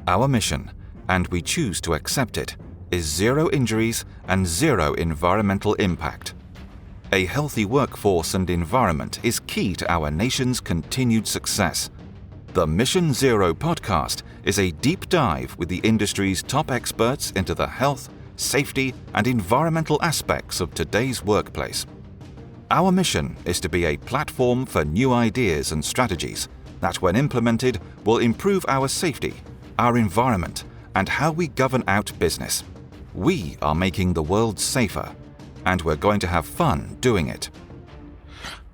Our mission, and we choose to accept it, is zero injuries and zero environmental impact. A healthy workforce and environment is key to our nation's continued success. The Mission Zero podcast is a deep dive with the industry's top experts into the health, safety, and environmental aspects of today's workplace. Our mission is to be a platform for new ideas and strategies that, when implemented, will improve our safety, our environment, and how we govern out business. We are making the world safer, and we're going to have fun doing it.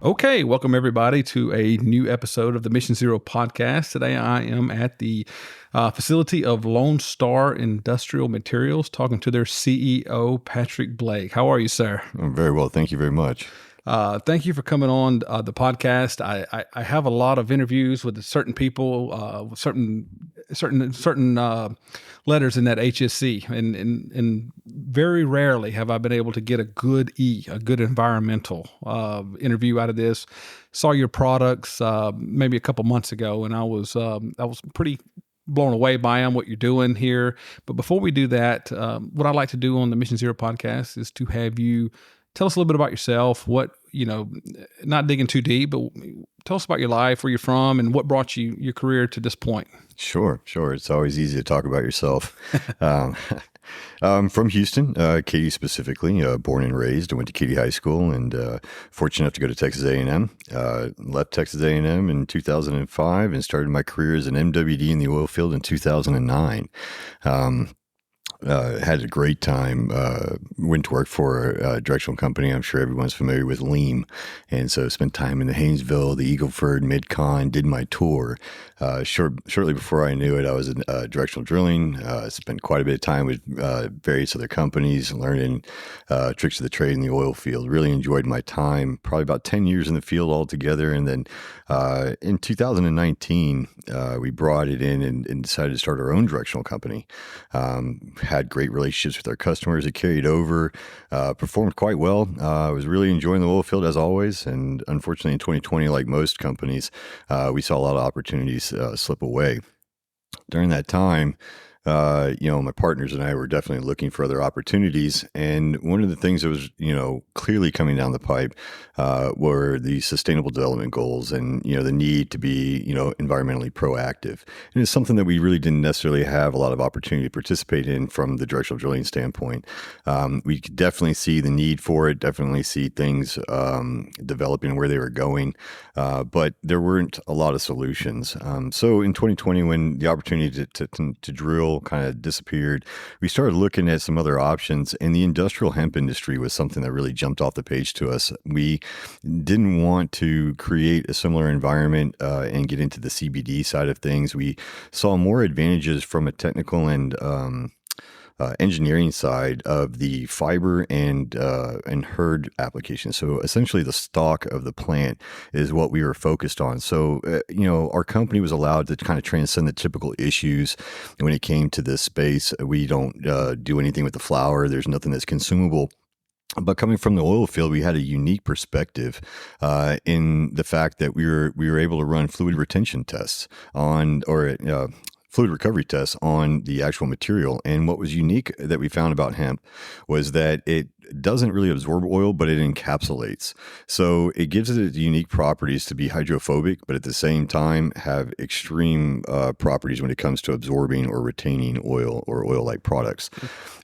Okay, welcome everybody to a new episode of the Mission Zero podcast. Today I am at the facility of Lonestar Industrial Materials talking to their CEO, Patrick Blake. How are you, sir? I'm very well. Thank you very much. Thank you for coming on the podcast. I have a lot of interviews with certain people, with certain letters in that HSC, and very rarely have I been able to get a good environmental interview out of this. Saw your products maybe a couple months ago, and I was pretty blown away by them, what you're doing here. But before we do that, what I like to do on the Mission Zero podcast is to have you tell us a little bit about yourself, not digging too deep, but tell us about your life, where you're from, and what brought your career to this point. Sure. It's always easy to talk about yourself. I'm from Houston, Katy specifically, born and raised. I went to Katy High School and fortunate enough to go to Texas A&M. Left Texas A&M in 2005 and started my career as an MWD in the oil field in 2009. Had a great time, went to work for a directional company. I'm sure everyone's familiar with Leam. And so spent time in the Haynesville, the Eagle Ford, Mid-Con, did my tour. Shortly before I knew it, I was in directional drilling, spent quite a bit of time with various other companies, learning tricks of the trade in the oil field. Really enjoyed my time, probably about 10 years in the field altogether. And then in 2019, we brought it in and decided to start our own directional company. Had great relationships with our customers. It carried over, performed quite well. I was really enjoying the oil field as always. And unfortunately in 2020, like most companies, we saw a lot of opportunities slip away. During that time, my partners and I were definitely looking for other opportunities. And one of the things that was, clearly coming down the pipe were the sustainable development goals and, the need to be, environmentally proactive. And it's something that we really didn't necessarily have a lot of opportunity to participate in from the directional drilling standpoint. We could definitely see the need for it, definitely see things developing where they were going, but there weren't a lot of solutions. So in 2020, when the opportunity to drill kind of disappeared, we started looking at some other options, and the industrial hemp industry was something that really jumped off the page to us. We didn't want to create a similar environment and get into the CBD side of things. We saw more advantages from a technical and engineering side of the fiber and herd application. So essentially the stock of the plant is what we were focused on. So, our company was allowed to kind of transcend the typical issues when it came to this space. We don't do anything with the flower. There's nothing that's consumable. But coming from the oil field, we had a unique perspective in the fact that we were able to run fluid retention tests fluid recovery tests on the actual material. And what was unique that we found about hemp was that it doesn't really absorb oil, but it encapsulates. So it gives it unique properties to be hydrophobic, but at the same time have extreme properties when it comes to absorbing or retaining oil or oil-like products.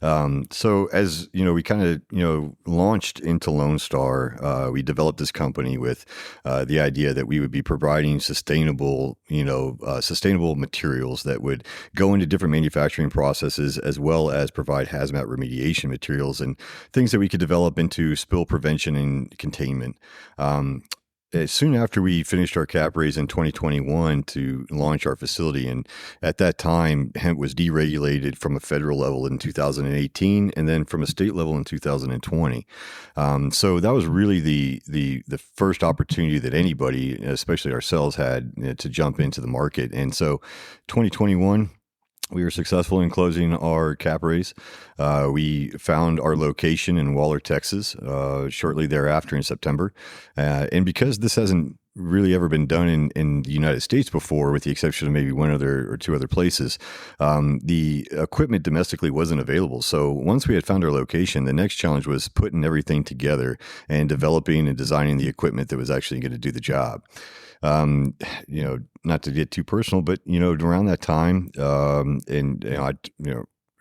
So as we kind of launched into Lonestar, we developed this company with the idea that we would be providing sustainable materials that would go into different manufacturing processes, as well as provide hazmat remediation materials and things that we could develop into spill prevention and containment. Soon after we finished our cap raise in 2021 to launch our facility, and at that time, hemp was deregulated from a federal level in 2018, and then from a state level in 2020. So that was really the first opportunity that anybody, especially ourselves, had to jump into the market. And so 2021, we were successful in closing our cap raise. We found our location in Waller, Texas, shortly thereafter in September. And because this hasn't really ever been done in the United States before, with the exception of maybe one other or two other places. The equipment domestically wasn't available. So once we had found our location, the next challenge was putting everything together and developing and designing the equipment that was actually going to do the job. Not to get too personal, but, around that time,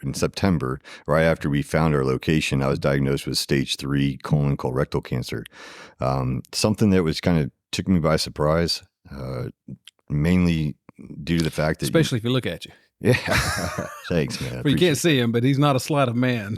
in September, right after we found our location, I was diagnosed with stage 3 colon colorectal cancer. Something that was kind of took me by surprise, mainly due to the fact that, especially if you look at you. Yeah, thanks, man. Well, you can't see him, but he's not a slight of man.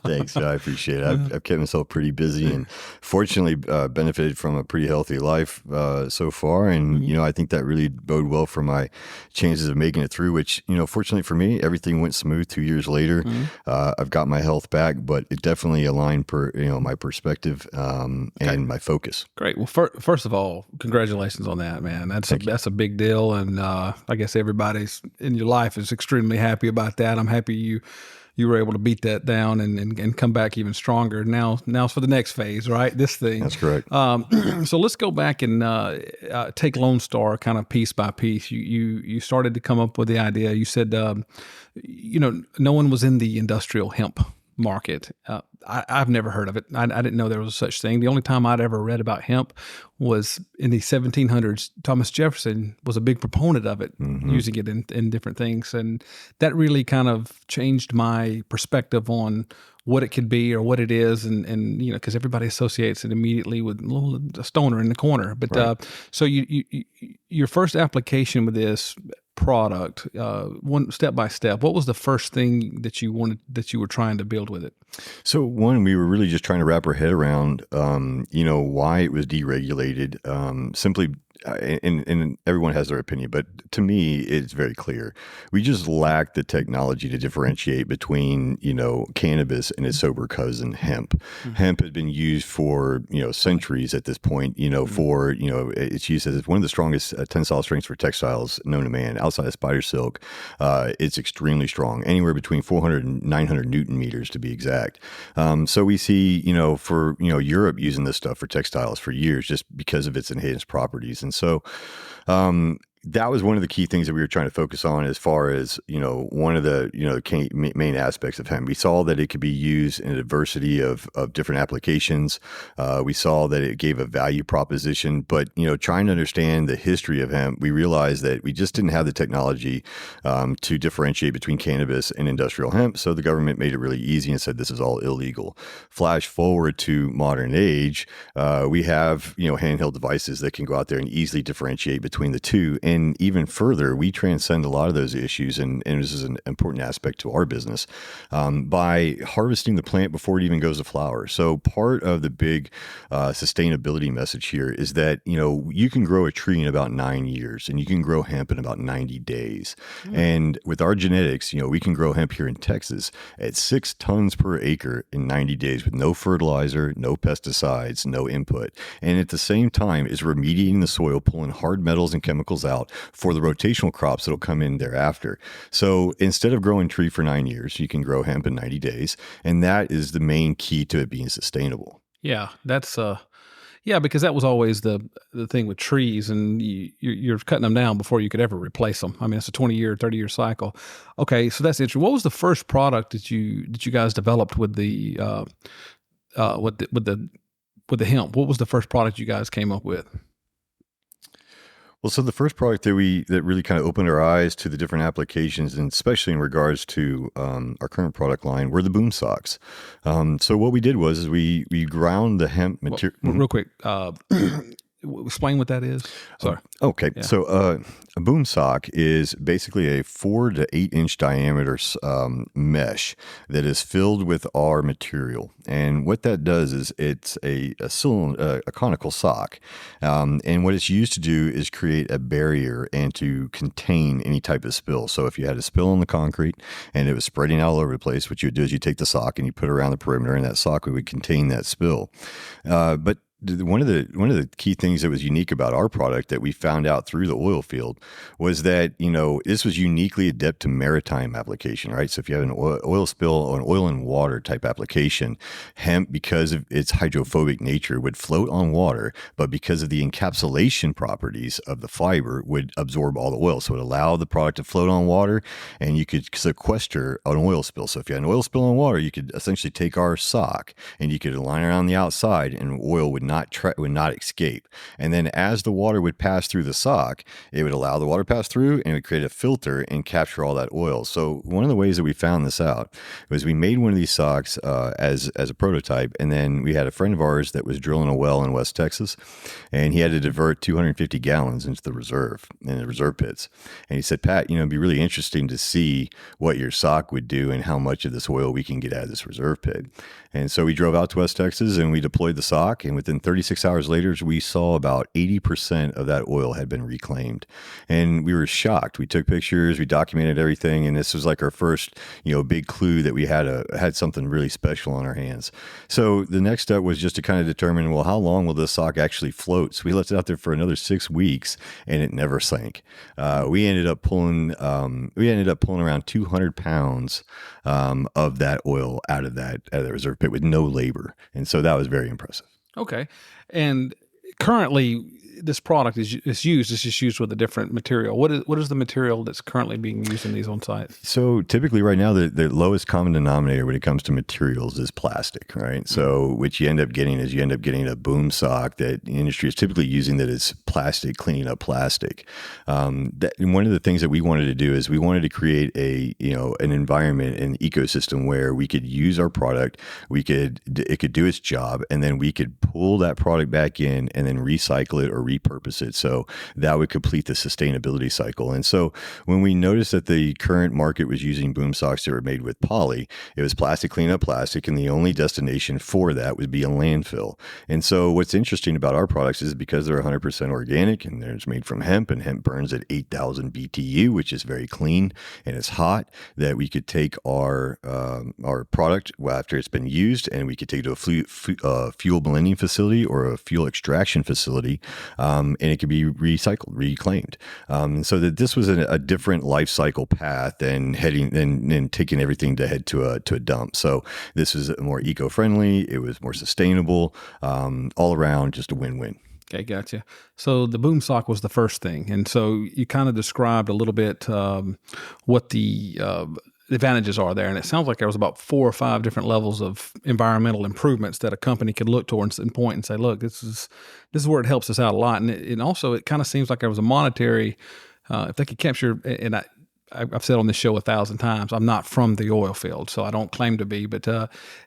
Thanks, I appreciate it. I've kept myself pretty busy, and fortunately benefited from a pretty healthy life so far. And I think that really bode well for my chances of making it through. Which fortunately for me, everything went smooth. 2 years later, I've got my health back, but it definitely aligned per my perspective and my focus. Great. Well, first of all, congratulations on that, man. That's a big deal, and I guess everybody's in your life is extremely happy about that. I'm happy you were able to beat that down and come back even stronger. Now for the next phase, right? This thing. That's correct. So let's go back and take Lonestar kind of piece by piece. You started to come up with the idea. You said, no one was in the industrial hemp market. I've never heard of it. I didn't know there was such thing. The only time I'd ever read about hemp was in the 1700s. Thomas Jefferson was a big proponent of it, using it in different things. And that really kind of changed my perspective on what it could be or what it is. And because everybody associates it immediately with a stoner in the corner. But right. So your first application with this product, one step by step, what was the first thing that you were trying to build with it? So one, we were really just trying to wrap our head around, why it was deregulated. Simply, and everyone has their opinion, but to me, it's very clear. We just lack the technology to differentiate between, cannabis and its sober cousin, hemp. Mm-hmm. Hemp has been used for, centuries at this point, for, it's used as one of the strongest tensile strengths for textiles known to man. Outside of spider silk, it's extremely strong, anywhere between 400 and 900 Newton meters to be exact. So we see, for, Europe using this stuff for textiles for years just because of its enhanced properties. And so that was one of the key things that we were trying to focus on as far as, one of the, main aspects of hemp. We saw that it could be used in a diversity of different applications. We saw that it gave a value proposition, but, trying to understand the history of hemp, we realized that we just didn't have the technology to differentiate between cannabis and industrial hemp. So the government made it really easy and said, this is all illegal. Flash forward to modern age, we have, handheld devices that can go out there and easily differentiate between the two. And even further, we transcend a lot of those issues, and this is an important aspect to our business, by harvesting the plant before it even goes to flower. So part of the big sustainability message here is that, you can grow a tree in about 9 years, and you can grow hemp in about 90 days. Mm. And with our genetics, we can grow hemp here in Texas at 6 tons per acre in 90 days with no fertilizer, no pesticides, no input. And at the same time is remediating the soil, pulling hard metals and chemicals out for the rotational crops that'll come in thereafter. So instead of growing tree for 9 years, you can grow hemp in 90 days. And that is the main key to it being sustainable. Yeah, that's because that was always the thing with trees, and you're cutting them down before you could ever replace them. I mean, it's a 20-year, 30-year cycle. Okay, so that's interesting. What was the first product that you guys developed with the hemp? What was the first product you guys came up with? Well, so the first product that really kind of opened our eyes to the different applications, and especially in regards to our current product line, were the boom socks. So what we did was we ground the hemp material. Well, real quick, explain what that is. Sorry. Okay. Yeah. So a boom sock is basically a 4 to 8 inch diameter mesh that is filled with our material. And what that does is it's a conical sock. And what it's used to do is create a barrier and to contain any type of spill. So if you had a spill on the concrete and it was spreading out all over the place, what you would do is you take the sock and you put it around the perimeter, and that sock would contain that spill. But one of the key things that was unique about our product that we found out through the oil field was that, this was uniquely adept to maritime application, right? So if you have an oil spill or an oil and water type application, hemp, because of its hydrophobic nature, would float on water, but because of the encapsulation properties of the fiber, would absorb all the oil. So it allowed the product to float on water, and you could sequester an oil spill. So if you had an oil spill on water, you could essentially take our sock and you could line around the outside, and oil would not escape. And then as the water would pass through the sock, it would allow the water to pass through, and it would create a filter and capture all that oil. So one of the ways that we found this out was we made one of these socks as a prototype, and then we had a friend of ours that was drilling a well in West Texas, and he had to divert 250 gallons into the reserve pits. And he said, Pat, it'd be really interesting to see what your sock would do and how much of this oil we can get out of this reserve pit. And so we drove out to West Texas and we deployed the sock, and within 36 hours later, we saw about 80% of that oil had been reclaimed. And we were shocked. We took pictures, we documented everything, and this was like our first, big clue that we had something really special on our hands. So the next step was just to kind of determine, well, how long will this sock actually float? So we left it out there for another 6 weeks, and it never sank. We ended up pulling around 200 pounds of that oil out of the reserve pit with no labor. And so that was very impressive. Okay. And currently this product is just used with a different material. What is the material that's currently being used in these on site? So typically right now, the lowest common denominator when it comes to materials is plastic, right? So what you end up getting a boom sock that the industry is typically using that is plastic, cleaning up plastic. And one of the things that we wanted to do is we wanted to create an environment, an ecosystem where we could use our product, it could do its job, and then we could pull that product back in and then recycle it or repurpose it. So that would complete the sustainability cycle. And so when we noticed that the current market was using boom socks that were made with poly, it was plastic clean up plastic, and the only destination for that would be a landfill. And so what's interesting about our products is because they're 100% organic and they're made from hemp, and hemp burns at 8,000 BTU, which is very clean and it's hot, that we could take our product after it's been used, and we could take it to a fuel blending facility or a fuel extraction facility, and it could be recycled, reclaimed. So that this was a different life cycle path than taking everything to head to a dump. So this was more eco-friendly. It was more sustainable, all around, just a win-win. Okay, gotcha. So the boom sock was the first thing. And so you kind of described a little bit what the advantages are there. And it sounds like there was about 4 or 5 different levels of environmental improvements that a company could look towards and point and say, look, this is where it helps us out a lot. And also it kind of seems like there was a monetary, if they could capture, and I've said on this show 1,000 times, I'm not from the oil field, so I don't claim to be, but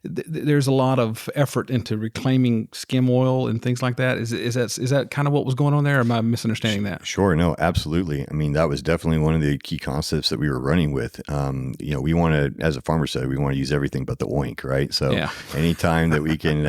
there's a lot of effort into reclaiming skim oil and things like that. Is that kind of what was going on there, or am I misunderstanding that? Sure, no, absolutely. I mean, that was definitely one of the key concepts that we were running with. We want to, as a farmer said, we want to use everything but the oink, right? So anytime that we can,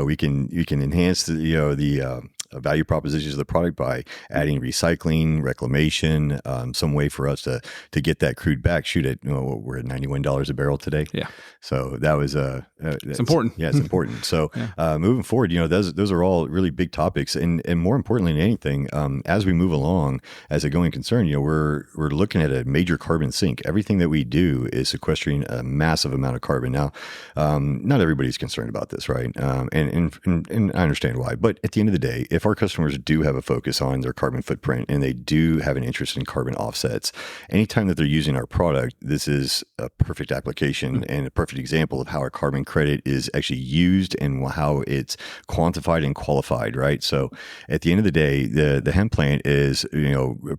we can enhance the value propositions of the product by adding recycling, reclamation, some way for us to get that crude back. Shoot it, we're at $91 a barrel today. Yeah. So that was it's important. Yeah, it's important. So moving forward, those are all really big topics, and more importantly than anything, as we move along as a going concern, we're looking at a major carbon sink. Everything that we do is sequestering a massive amount of carbon. Now, not everybody's concerned about this, right? And I understand why, but at the end of the day, if our customers do have a focus on their carbon footprint and they do have an interest in carbon offsets, anytime that they're using our product, this is a perfect application and a perfect example of how our carbon credit is actually used and how it's quantified and qualified, right? So at the end of the day, the hemp plant is,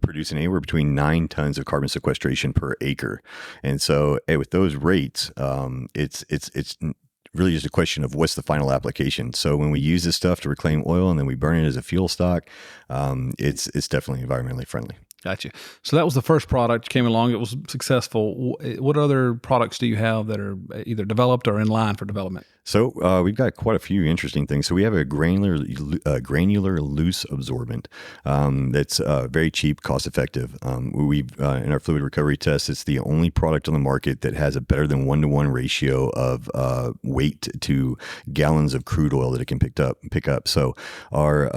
producing anywhere between 9 tons of carbon sequestration per acre. And so with those rates, it's really just a question of what's the final application. So when we use this stuff to reclaim oil and then we burn it as a fuel stock, it's definitely environmentally friendly. Gotcha. So that was the first product came along. It was successful. What other products do you have that are either developed or in line for development? So we've got quite a few interesting things. So we have a granular loose absorbent that's very cheap, cost effective. We've in our fluid recovery test, it's the only product on the market that has a better than 1-to-1 ratio of weight to gallons of crude oil that it can pick up. So our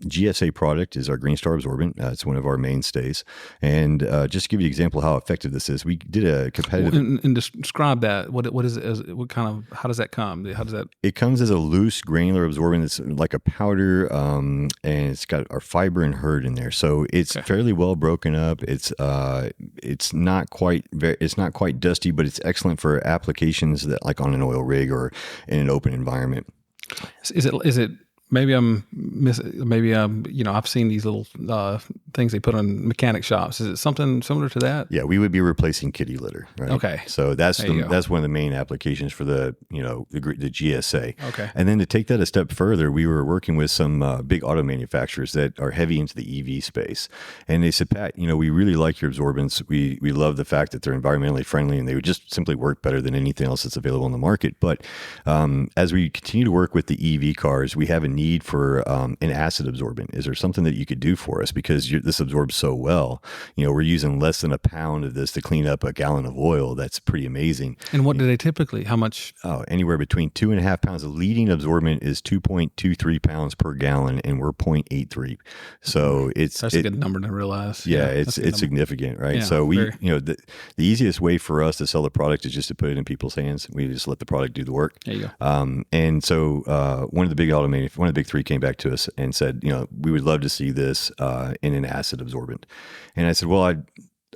GSA product is our Green Star absorbent. It's one of our mainstays. And just to give you an example of how effective this is, we did a competitive. And describe that. What is it? What kind of? How does that come? How does that? It comes as a loose granular absorbent. It's like a powder, and it's got our fiber and herd in there. So it's fairly well broken up. It's not quite dusty, but it's excellent for applications that like on an oil rig or in an open environment. Is it? Maybe I've seen these little things they put on mechanic shops. Is it something similar to that? Yeah, we would be replacing kitty litter, right? Okay. So that's one of the main applications for the GSA. Okay. And then to take that a step further, we were working with some big auto manufacturers that are heavy into the EV space, and they said, Pat, we really like your absorbents. We love the fact that they're environmentally friendly, and they would just simply work better than anything else that's available in the market. But as we continue to work with the EV cars, we have a need for an acid absorbent. Is there something that you could do for us? Because this absorbs so well. We're using less than a pound of this to clean up a gallon of oil. That's pretty amazing. And what do they typically? How much? Oh, anywhere between 2.5 pounds. The leading absorbent is 2.23 pounds per gallon, and we're 0.83. So that's a good number to realize. Yeah, it's significant, right? Yeah, so the easiest way for us to sell the product is just to put it in people's hands. We just let the product do the work. There you go. And so one of the big three came back to us and said, we would love to see this in an acid absorbent. And I said, well,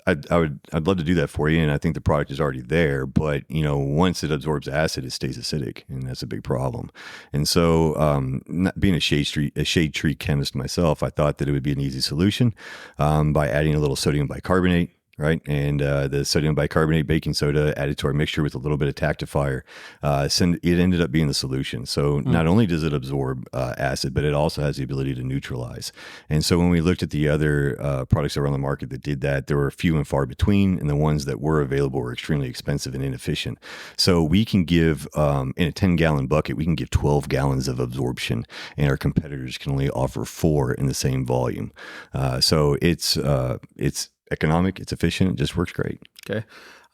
I'd love to do that for you, and I think the product is already there. But once it absorbs acid, it stays acidic, and that's a big problem. And so, not being a shade tree chemist myself, I thought that it would be an easy solution by adding a little sodium bicarbonate. Right. And the sodium bicarbonate baking soda added to our mixture with a little bit of tactifier, it ended up being the solution. So not only does it absorb acid, but it also has the ability to neutralize. And so when we looked at the other products that were on the market that did that, there were few and far between, and the ones that were available were extremely expensive and inefficient. So we can give, in a 10-gallon bucket, we can give 12 gallons of absorption, and our competitors can only offer 4 in the same volume. So it's economic, it's efficient, it just works great. Okay.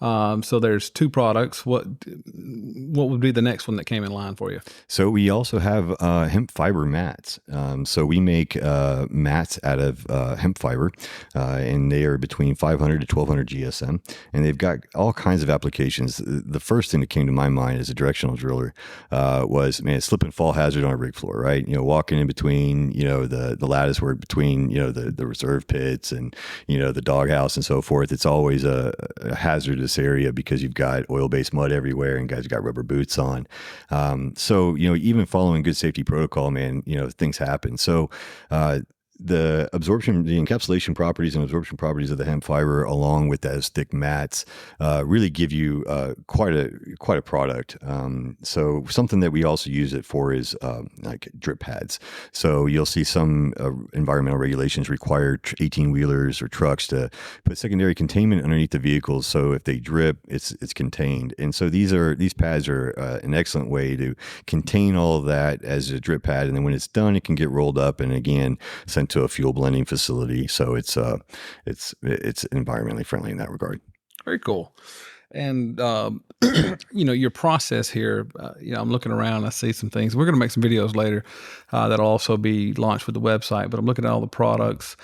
So there's 2 products. What would be the next one that came in line for you? So we also have hemp fiber mats. So we make mats out of hemp fiber, and they are between 500 to 1200 GSM, and they've got all kinds of applications. The first thing that came to my mind as a directional driller was, slip and fall hazard on a rig floor, right? Walking in between, the lattice work between, the reserve pits and, the doghouse and so forth. It's always a hazardous area because you've got oil-based mud everywhere and guys got rubber boots on. So, even following good safety protocol, things happen. So, the encapsulation properties and absorption properties of the hemp fiber, along with those thick mats, really give you quite a product. So something that we also use it for is like drip pads. So you'll see some environmental regulations require 18-wheelers or trucks to put secondary containment underneath the vehicles. So if they drip, it's contained. And so these pads are an excellent way to contain all of that as a drip pad. And then when it's done, it can get rolled up and again sent to a fuel blending facility. So it's environmentally friendly in that regard. Very cool. And, your process here, I'm looking around, I see some things. We're going to make some videos later that'll also be launched with the website, but I'm looking at all the products.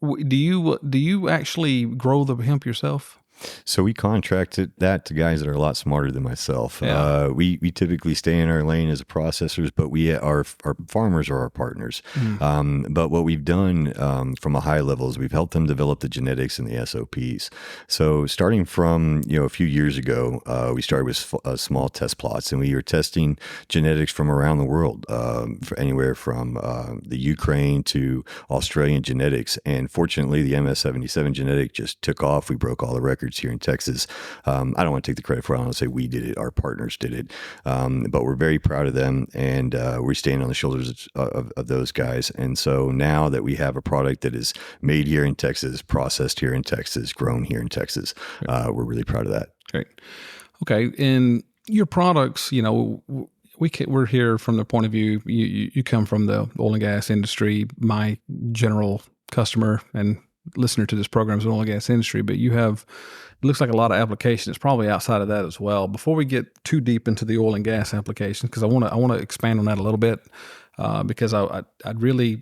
Do you actually grow the hemp yourself? So we contracted that to guys that are a lot smarter than myself. Yeah. We typically stay in our lane as processors, but our farmers are our partners. But what we've done from a high level is we've helped them develop the genetics and the SOPs. So starting from a few years ago, we started with small test plots, and we were testing genetics from around the world, for anywhere from the Ukraine to Australian genetics. And fortunately, the MS-77 genetic just took off. We broke all the records records here in Texas. I don't want to take the credit for it. I want to say we did it. Our partners did it. But we're very proud of them, and we stand on the shoulders of those guys. And so now that we have a product that is made here in Texas, processed here in Texas, grown here in Texas, we're really proud of that. Great. Okay. And your products, we're here from the point of view, you come from the oil and gas industry. My general customer and listener to this program is the oil and gas industry, but you have, it looks like a lot of applications probably outside of that as well. Before we get too deep into the oil and gas applications, because I want to expand on that a little bit, because I'd really,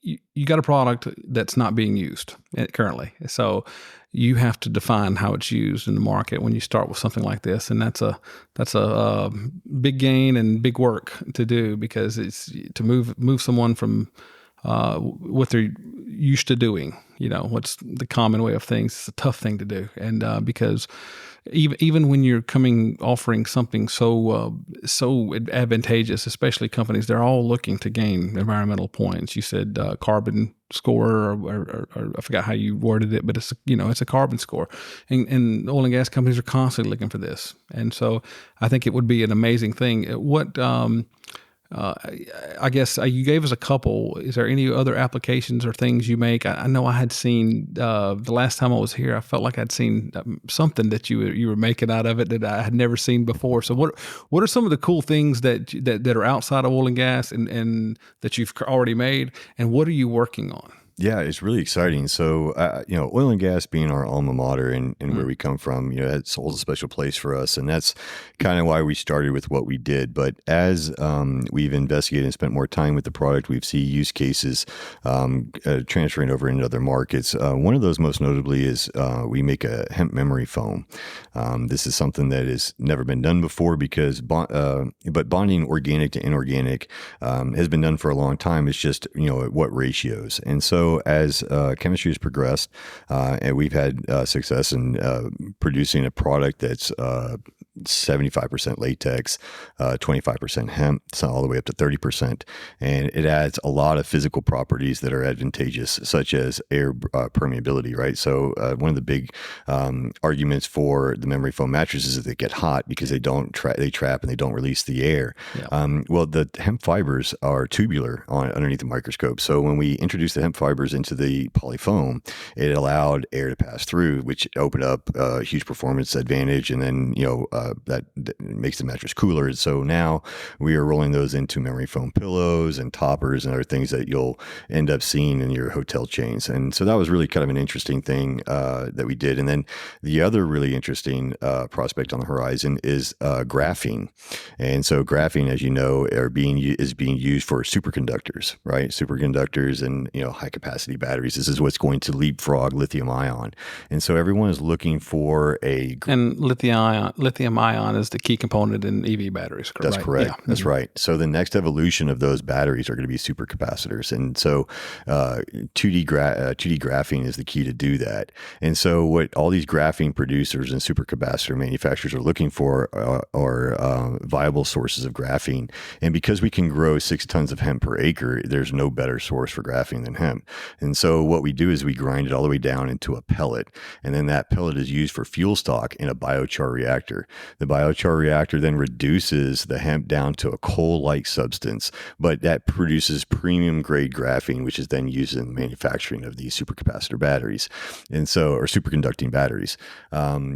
you got a product that's not being used currently. So you have to define how it's used in the market when you start with something like this. And that's a big gain and big work to do, because it's to move someone from what they're used to doing, what's the common way of things. It's a tough thing to do. And because even when you're offering something so advantageous, especially companies, they're all looking to gain environmental points. You said carbon score, or I forgot how you worded it, but it's a carbon score, and oil and gas companies are constantly looking for this. And so I think it would be an amazing thing. What I guess you gave us a couple. Is there any other applications or things you make? I know I had seen the last time I was here, I felt like I'd seen something that you were making out of it that I had never seen before. So what are some of the cool things that are outside of oil and gas and that you've already made, and what are you working on? Yeah, it's really exciting. So, oil and gas being our alma mater and where we come from, it holds a special place for us. And that's kind of why we started with what we did. But as we've investigated and spent more time with the product, we've seen use cases transferring over into other markets. One of those most notably is we make a hemp memory foam. This is something that has never been done before but bonding organic to inorganic has been done for a long time. It's just, at what ratios. And so as chemistry has progressed, and we've had success in producing a product that's 75% latex, 25% hemp, so all the way up to 30%. And it adds a lot of physical properties that are advantageous, such as air permeability, right? So one of the big arguments for the memory foam mattresses is that they get hot because they trap and they don't release the air. Yeah. Well, the hemp fibers are tubular underneath the microscope. So when we introduced the hemp fibers into the polyfoam, it allowed air to pass through, which opened up a huge performance advantage. And then, that makes the mattress cooler. And so now we are rolling those into memory foam pillows and toppers and other things that you'll end up seeing in your hotel chains. And so that was really kind of an interesting thing that we did. And then the other really interesting prospect on the horizon is graphene. And so graphene, as you know, is being used for superconductors, right? Superconductors and high capacity batteries. This is what's going to leapfrog lithium ion. And so everyone is looking for and lithium ion is the key component in EV batteries, correct? That's correct. Yeah. That's right. So the next evolution of those batteries are going to be supercapacitors. And so 2D graphene is the key to do that. And so what all these graphene producers and supercapacitor manufacturers are looking for are viable sources of graphene. And because we can grow 6 tons of hemp per acre, there's no better source for graphene than hemp. And so what we do is we grind it all the way down into a pellet. And then that pellet is used for fuel stock in a biochar reactor. The biochar reactor then reduces the hemp down to a coal-like substance, but that produces premium grade graphene, which is then used in the manufacturing of these supercapacitor batteries, or superconducting batteries.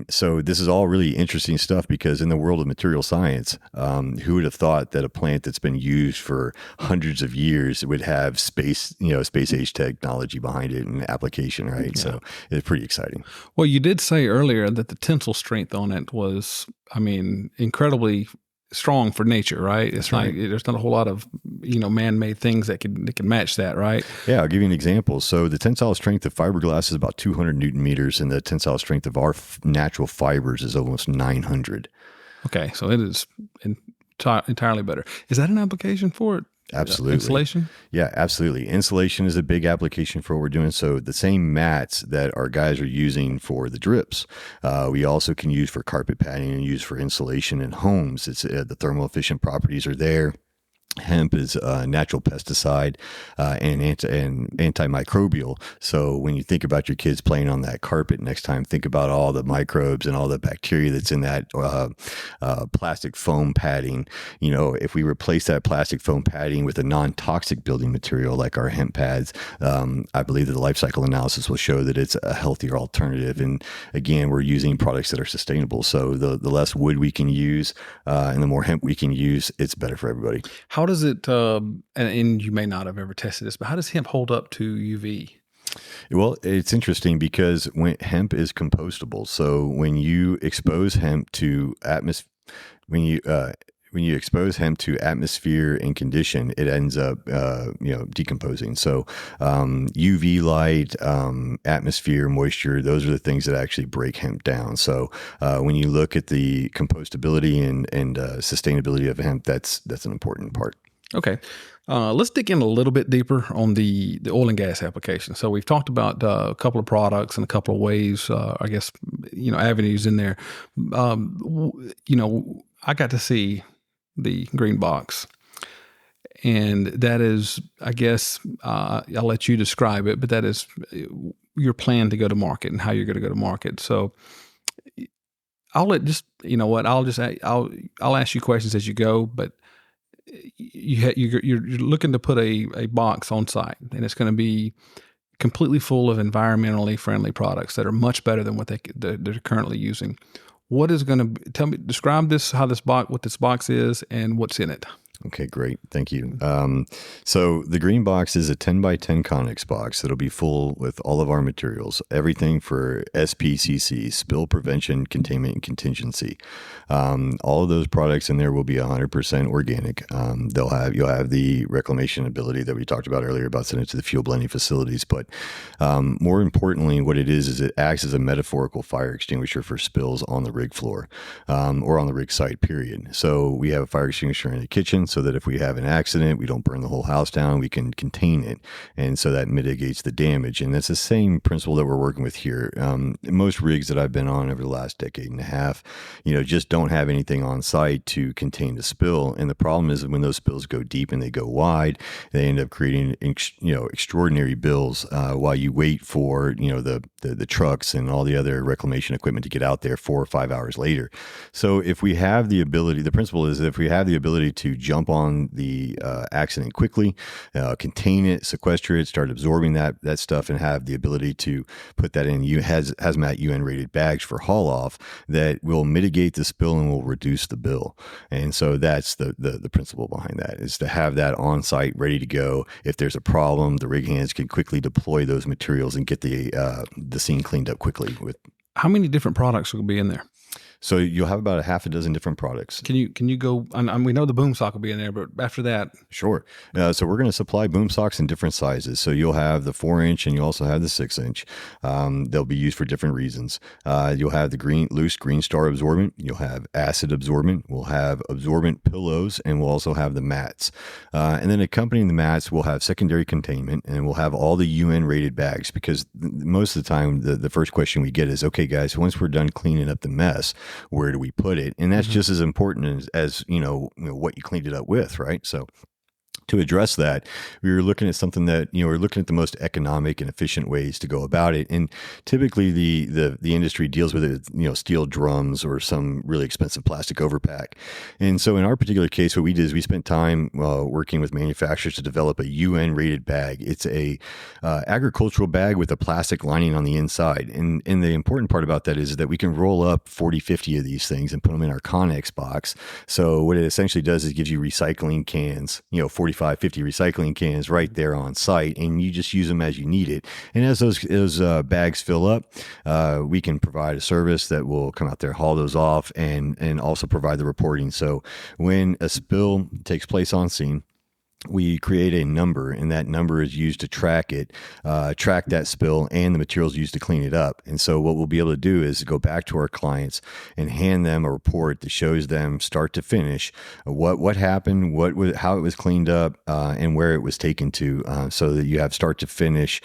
So this is all really interesting stuff, because in the world of material science, who would have thought that a plant that's been used for hundreds of years would have space age technology behind it and application, right? Yeah. So it's pretty exciting. Well, you did say earlier that the tensile strength on it was, incredibly strong for nature, right? It's right. There's not a whole lot of, man-made things that can match that, right? Yeah, I'll give you an example. So the tensile strength of fiberglass is about 200 Newton meters, and the tensile strength of our natural fibers is almost 900. Okay, so it is entirely better. Is that an application for it? Absolutely. Insulation? Yeah, absolutely. Insulation is a big application for what we're doing. So the same mats that our guys are using for the drips, we also can use for carpet padding and use for insulation in homes. It's the thermal efficient properties are there. Hemp is a natural pesticide and antimicrobial. So when you think about your kids playing on that carpet next time, think about all the microbes and all the bacteria that's in that plastic foam padding. If we replace that plastic foam padding with a non-toxic building material like our hemp pads, I believe that the life cycle analysis will show that it's a healthier alternative. And again, we're using products that are sustainable. So the less wood we can use and the more hemp we can use, it's better for everybody. How does it, and you may not have ever tested this, but how does hemp hold up to UV? Well, it's interesting because hemp is compostable. So when you expose hemp to when you expose hemp to atmosphere and condition, it ends up, decomposing. So UV light, atmosphere, moisture, those are the things that actually break hemp down. So when you look at the compostability and sustainability of hemp, that's an important part. Okay. Let's dig in a little bit deeper on the oil and gas application. So we've talked about a couple of products and a couple of ways, avenues in there. I got to see the green box, and that is, I guess, I'll let you describe it, but that is your plan to go to market and how you're going to go to market. So I'll ask you questions as you go, but you're looking to put a box on site, and it's going to be completely full of environmentally friendly products that are much better than what they're currently using. What is going to describe what this box is and what's in it? Okay, great. Thank you. So the green box is a 10 by 10 Conex box that'll be full with all of our materials, everything for SPCC, spill prevention, containment, and contingency. All of those products in there will be 100% organic. You'll have the reclamation ability that we talked about earlier about sending it to the fuel blending facilities. But more importantly, what it is it acts as a metaphorical fire extinguisher for spills on the rig floor or on the rig site, period. So we have a fire extinguisher in the kitchen, so that if we have an accident, we don't burn the whole house down, we can contain it. And so that mitigates the damage. And that's the same principle that we're working with here. Most rigs that I've been on over the last decade and a half, just don't have anything on site to contain the spill. And the problem is that when those spills go deep and they go wide, they end up creating, extraordinary bills while you wait for, the trucks and all the other reclamation equipment to get out there 4 or 5 hours later. So if we have the ability, the principle is that if we have the ability to jump on the accident quickly, contain it, sequester it, start absorbing that stuff, and have the ability to put that in hazmat UN rated bags for haul off, that will mitigate the spill and will reduce the bill. And so that's the principle behind that, is to have that on site ready to go. If there's a problem, the rig hands can quickly deploy those materials and get the scene cleaned up quickly. How many different products will be in there? So you'll have about a half a dozen different products. Can you go? And we know the boom sock will be in there, but after that, sure. So we're going to supply boom socks in different sizes. So you'll have the 4-inch and you also have the 6-inch. They'll be used for different reasons. You'll have the loose green star absorbent. You'll have acid absorbent. We'll have absorbent pillows, and we'll also have the mats. And then accompanying the mats, we'll have secondary containment, and we'll have all the UN rated bags, because most of the time the first question we get is, okay, guys, once we're done cleaning up the mess, where do we put it? And that's just as important as what you cleaned it up with, right? So to address that, we were looking at something that, we're looking at the most economic and efficient ways to go about it. And typically the industry deals with it, steel drums or some really expensive plastic overpack. And so in our particular case, what we did is we spent time working with manufacturers to develop a UN rated bag. It's a agricultural bag with a plastic lining on the inside. And the important part about that is that we can roll up 40, 50 of these things and put them in our Connex box. So what it essentially does is gives you recycling cans, 45, 50 recycling cans right there on site, and you just use them as you need it. And as those bags fill up, we can provide a service that will come out there, haul those off, and also provide the reporting. So when a spill takes place on scene, we create a number, and that number is used to track that spill and the materials used to clean it up. And so what we'll be able to do is go back to our clients and hand them a report that shows them start to finish what happened, how it was cleaned up, and where it was taken to, so that you have start to finish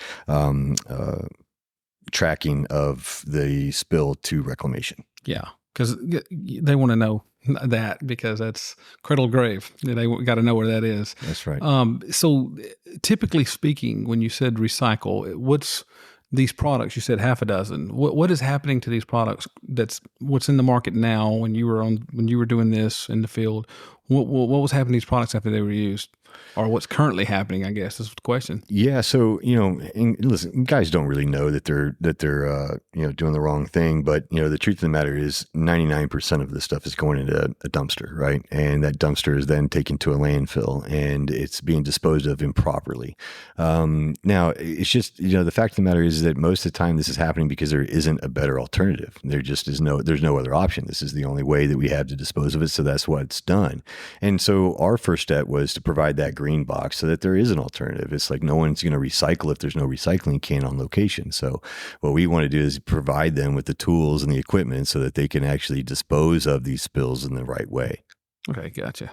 tracking of the spill to reclamation. Yeah. because they want to know that, because that's cradle to grave. They got to know where that is. That's right. So typically speaking, when you said recycle, what's these products? You said half a dozen. What is happening to these products? That's what's in the market now. When you were doing this in the field, what was happening to these products after they were used? Or what's currently happening, I guess, is the question. Yeah. So, and listen, guys don't really know that they're doing the wrong thing. But, the truth of the matter is 99% of this stuff is going into a dumpster, right? And that dumpster is then taken to a landfill and it's being disposed of improperly. Now, it's just, the fact of the matter is that most of the time this is happening because there isn't a better alternative. There just is there's no other option. This is the only way that we have to dispose of it. So that's what's done. And so our first step was to provide that green box so that there is an alternative. It's like no one's going to recycle if there's no recycling can on location. So what we want to do is provide them with the tools and the equipment so that they can actually dispose of these spills in the right way. Okay, gotcha.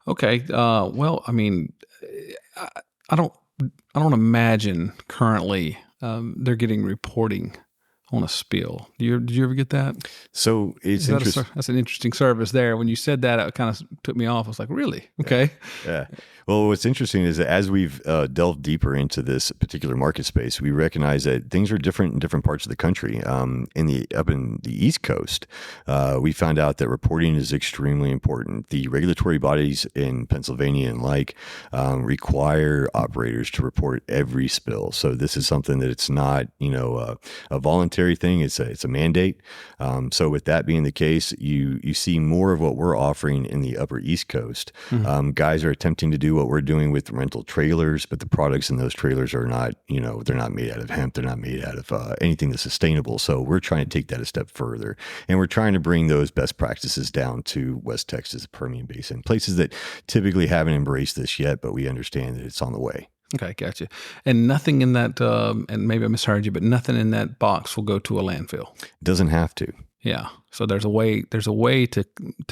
Okay, well, I mean, I don't imagine currently they're getting reporting on a spill. Did you ever get that? So it's interesting. That's an interesting service there. When you said that, it kind of took me off. I was like, really? Okay. Yeah. Well, what's interesting is that as we've delved deeper into this particular market space, we recognize that things are different in different parts of the country. Up in the East Coast, we found out that reporting is extremely important. The regulatory bodies in Pennsylvania and require operators to report every spill. So this is something that it's not, a voluntary thing. It's a mandate. So with that being the case, you see more of what we're offering in the Upper East Coast. Mm-hmm. Guys are attempting to do what we're doing with rental trailers, but the products in those trailers are not, they're not made out of hemp. They're not made out of anything that's sustainable. So we're trying to take that a step further, and we're trying to bring those best practices down to West Texas, Permian Basin, places that typically haven't embraced this yet, but we understand that it's on the way. Okay, gotcha. And nothing in that, and maybe I misheard you, but nothing in that box will go to a landfill. It doesn't have to. Yeah. So there's a way to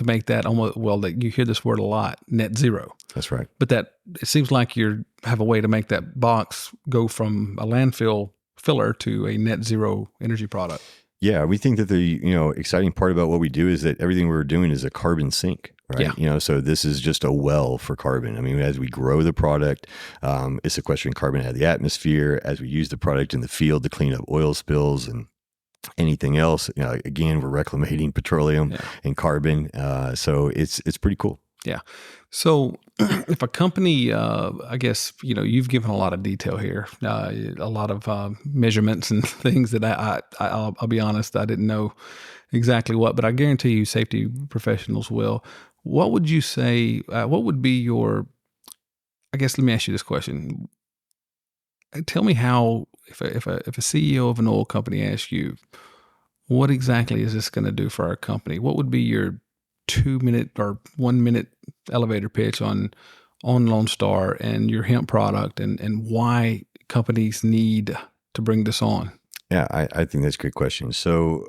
make that almost, that you hear this word a lot, net zero. That's right. But that it seems like you have a way to make that box go from a landfill filler to a net zero energy product. Yeah, we think that the exciting part about what we do is that everything we're doing is a carbon sink, right? Yeah. So this is just a well for carbon. I mean, as we grow the product, it's sequestering carbon out of the atmosphere. As we use the product in the field to clean up oil spills and anything else, again, we're reclamating petroleum and carbon. So it's pretty cool. Yeah. So if a company, I guess, you've given a lot of detail here, a lot of measurements and things that I'll be honest, I didn't know exactly what, but I guarantee you safety professionals will. What would you say, what would be I guess, let me ask you this question. Tell me how, if a CEO of an oil company asks you, what exactly is this going to do for our company? What would be your 2-minute or 1-minute elevator pitch on Lonestar and your hemp product and why companies need to bring this on? Yeah, I think that's a good question. So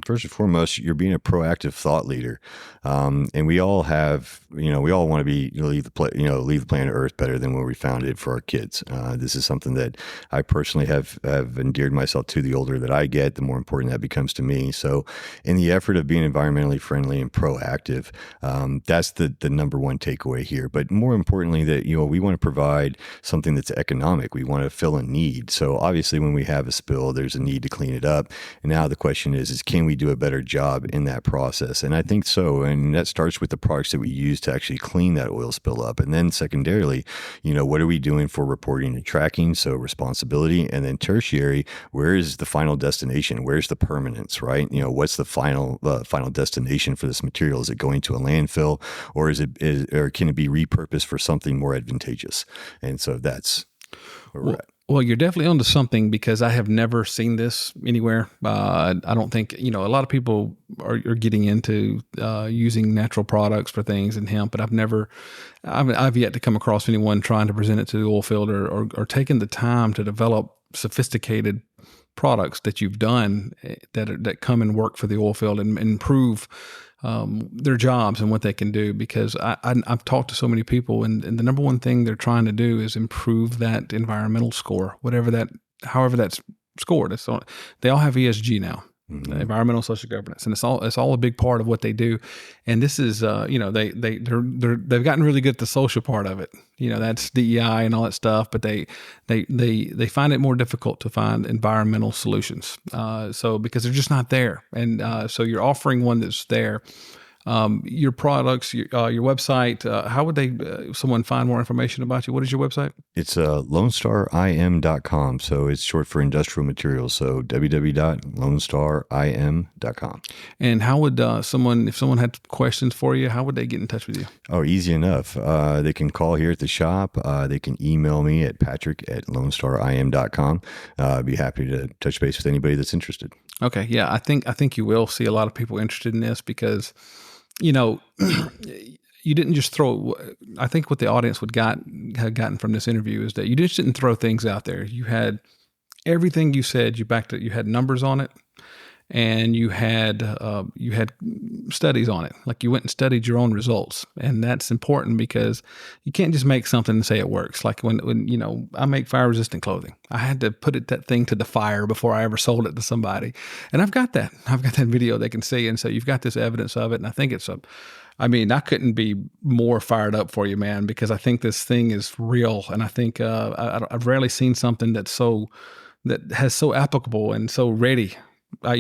first and foremost, you're being a proactive thought leader, and we all have, we all want to be leave the planet Earth better than when we found it for our kids. This is something that I personally have endeared myself to. The older that I get, the more important that becomes to me. So, in the effort of being environmentally friendly and proactive, that's the number one takeaway here. But more importantly, that we want to provide something that's economic. We want to fill a need. So obviously, when we have a spill, there's a need to clean it up. And now the question is can we do a better job in that process? And I think so. And that starts with the products that we use to actually clean that oil spill up. And then secondarily, what are we doing for reporting and tracking? So responsibility. And then tertiary, where is the final destination? Where's the permanence, right? What's the final destination for this material? Is it going to a landfill, or or can it be repurposed for something more advantageous? And so that's where we're at. Well, you're definitely onto something, because I have never seen this anywhere. I don't think, a lot of people are getting into using natural products for things in hemp, but I've yet to come across anyone trying to present it to the oil field or taking the time to develop sophisticated products that you've done that come and work for the oil field and improve their jobs and what they can do. Because I've talked to so many people, and the number one thing they're trying to do is improve that environmental score, however that's scored. They all have ESG now. environmental social governance, and it's all a big part of what they do. And this is they've gotten really good at the social part of it. That's DEI and all that stuff, but they find it more difficult to find environmental solutions. So because they're just not there, and so you're offering one that's there. Your products, your website, how would someone find more information about you? What is your website? It's lonestarim.com. So it's short for industrial materials. So www.lonestarim.com. And how would if someone had questions for you, how would they get in touch with you? Oh, easy enough. They can call here at the shop. They can email me at patrick@lonestarim.com. I'd be happy to touch base with anybody that's interested. Okay. Yeah. I think you will see a lot of people interested in this because, you didn't just throw. I think what the audience had gotten from this interview is that you just didn't throw things out there. You had everything you said. You had numbers on it, and you had studies on it. Like you went and studied your own results, and that's important because you can't just make something and say it works. Like when I make fire resistant clothing, I had to put that thing to the fire before I ever sold it to somebody, and I've got that video they can see, and so you've got this evidence of it, and I think I couldn't be more fired up for you, man, because I think this thing is real, and I think I've rarely seen something that has so applicable and so ready. I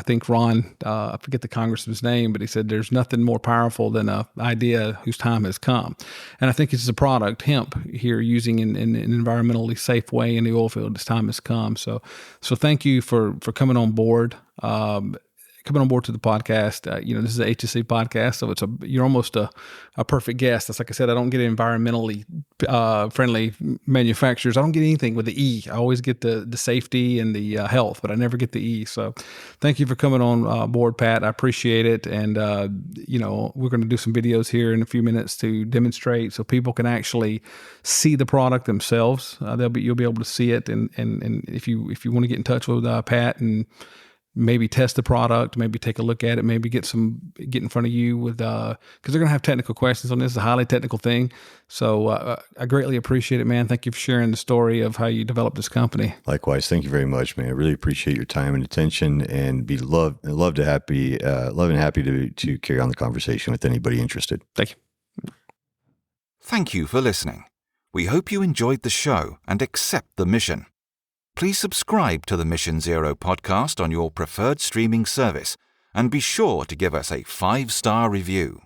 think Ron, I forget the congressman's name, but he said there's nothing more powerful than an idea whose time has come. And I think it's a product, hemp, here using in an environmentally safe way in the oil field. Its time has come. So thank you for coming on board. Coming on board to the podcast. This is an HSC podcast, so you're almost a perfect guest. That's like I said, I don't get environmentally friendly manufacturers. I don't get anything with the E. I always get the safety and the health, but I never get the E. So thank you for coming on board, Pat. I appreciate it. And, we're going to do some videos here in a few minutes to demonstrate so people can actually see the product themselves. You'll be able to see it. And if you want to get in touch with Pat and maybe test the product, maybe take a look at it, maybe get in front of you with, because they're going to have technical questions on this. It's a highly technical thing. So I greatly appreciate it, man. Thank you for sharing the story of how you developed this company. Likewise. Thank you very much, man. I really appreciate your time and attention, and be love and happy to carry on the conversation with anybody interested. Thank you. Thank you for listening. We hope you enjoyed the show and accept the mission. Please subscribe to the Mission Zero podcast on your preferred streaming service and be sure to give us a 5-star review.